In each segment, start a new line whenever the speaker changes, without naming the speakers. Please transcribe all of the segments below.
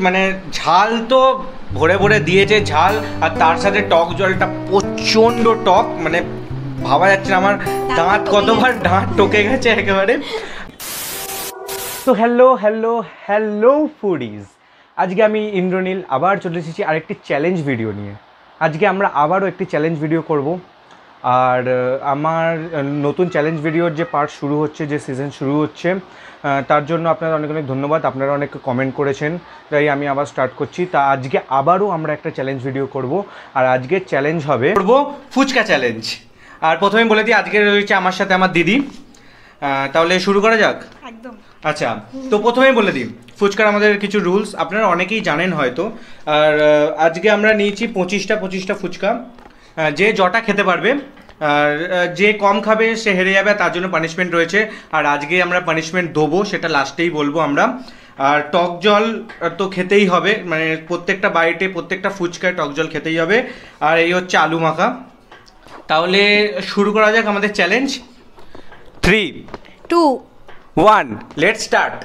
মানে ঝাল তো ভরে ভরে দিয়েছে ঝাল, আর তার সাথে টক জলটা প্রচণ্ড টক, মানে ভাবা যাচ্ছে না আমার দাঁত কতবার দাঁত টকে গেছে একেবারে। তো হ্যালো ফুডিজ, আজকে আমি ইন্দ্রনীল আবার চলে এসেছি আরেকটি চ্যালেঞ্জ ভিডিও নিয়ে। আজকে আমরা আবারও একটি চ্যালেঞ্জ ভিডিও করব, আর আমার নতুন চ্যালেঞ্জ ভিডিওর যে পার্ট শুরু হচ্ছে, যে সিজন শুরু হচ্ছে, তার জন্য আপনারা অনেক অনেক ধন্যবাদ। আপনারা অনেক কমেন্ট করেছেন, তাই আমি আবার স্টার্ট করছি। তা আজকে আবারও আমরা একটা চ্যালেঞ্জ ভিডিও করব, আর আজকের চ্যালেঞ্জ হবে ফুচকা চ্যালেঞ্জ। আর প্রথমে বলে দিই, আজকে রয়েছে আমার সাথে আমার দিদি। তাহলে শুরু করা যাক। একদম। আচ্ছা, তো প্রথমেই বলে দিই ফুচকার আমাদের কিছু রুলস আপনারা অনেকেই জানেন হয়তো। আর আজকে আমরা নিয়েছি 25টা ফুচকা, যে জটা খেতে পারবে, আর যে কম খাবে সে হেরে যাবে, তার জন্য পানিশমেন্ট রয়েছে। আর আজকে আমরা পানিশমেন্ট দেবো, সেটা লাস্টেই বলবো আমরা। আর টক জল তো খেতেই হবে, মানে প্রত্যেকটা বাইটে প্রত্যেকটা ফুচকায় টক জল খেতেই হবে। আর এই হচ্ছে আলু মাখা। তাহলে শুরু করা যাক আমাদের চ্যালেঞ্জ। 3, 2, 1, let's start.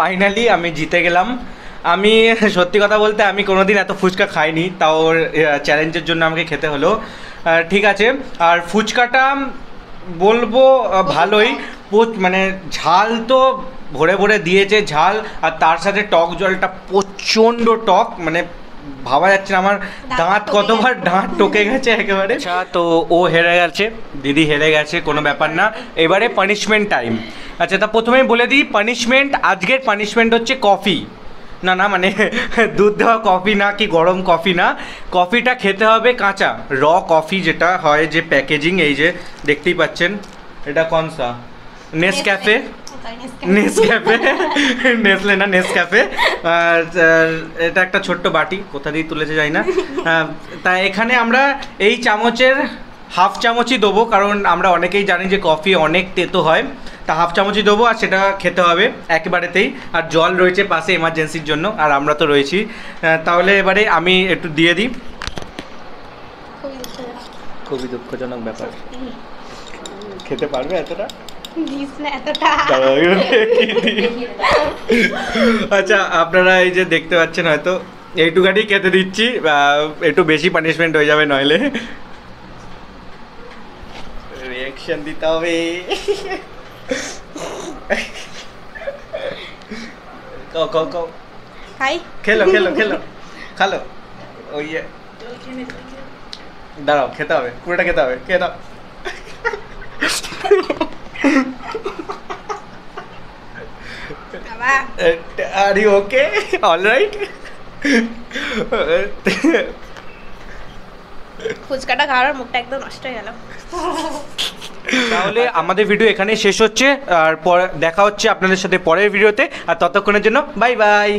ফাইনালি আমি জিতে গেলাম। আমি সত্যি কথা বলতে আমি কোনোদিন এত ফুচকা খাইনি, তাও চ্যালেঞ্জের জন্য আমাকে খেতে হলো। ঠিক আছে, আর ফুচকাটা বলবো ভালোই, মানে ঝাল তো ভরে ভরে দিয়েছে ঝাল, আর তার সাথে টক জলটা প্রচণ্ড টক, মানে ভাবা যাচ্ছে না আমার দাঁত কতবার দাঁত টকে গেছে একেবারে। আচ্ছা, তো ও হেরে গেছে, দিদি হেরে গেছে, কোনো ব্যাপার না। এবারে পানিশমেন্ট টাইম। আচ্ছা, তা প্রথমেই বলে দিই পানিশমেন্ট, আজকের পানিশমেন্ট হচ্ছে কফি। না না মানে দুধ দেওয়া কফি না, কি গরম কফি না, কফিটা খেতে হবে কাঁচা, র কফি যেটা হয়, যে প্যাকেজিং, এই যে দেখতেই পাচ্ছেন, এটা কনসা, নেসক্যাফে, নেসক্যাফে, নেসলে না নেসক্যাফে। আর এটা একটা ছোট্ট বাটি, কোথা দিয়ে তুলেছে যাই না। তাই এখানে আমরা এই চামচের হাফ চামচই দেবো, কারণ আমরা অনেকেই জানি যে কফি অনেক তেতো হয়, তা হাফ চামচই দেবো আর সেটা খেতে হবে একেবারেতেই। আর জল রয়েছে পাশে এমার্জেন্সির জন্য, আর আমরা তো রয়েছি। তাহলে এবারে আমি একটু দিয়ে দিই। খুবই দুঃখজনক ব্যাপার, খেতে পারবে এতটা? আচ্ছা, আপনারা এই যে দেখতে পাচ্ছেন হয়তো এইটুকানি খেতে দিচ্ছি, একটু বেশি পানিশমেন্ট হয়ে যাবে নইলে। রিঅ্যাকশন দিতে হবে। খেলো খেলো খেলো খালো। ওই দাঁড়াও, খেতে হবে, পুরোটা খেতে হবে, খেয়ে দাও। Are you okay? All right?
ফুচকাটা খাওয়ার মুখটা একদম নষ্ট হয়ে গেল।
তাহলে আমাদের ভিডিও এখানেই শেষ হচ্ছে, আর দেখা হচ্ছে আপনাদের সাথে পরের ভিডিওতে, আর ততক্ষণের জন্য বাই বাই।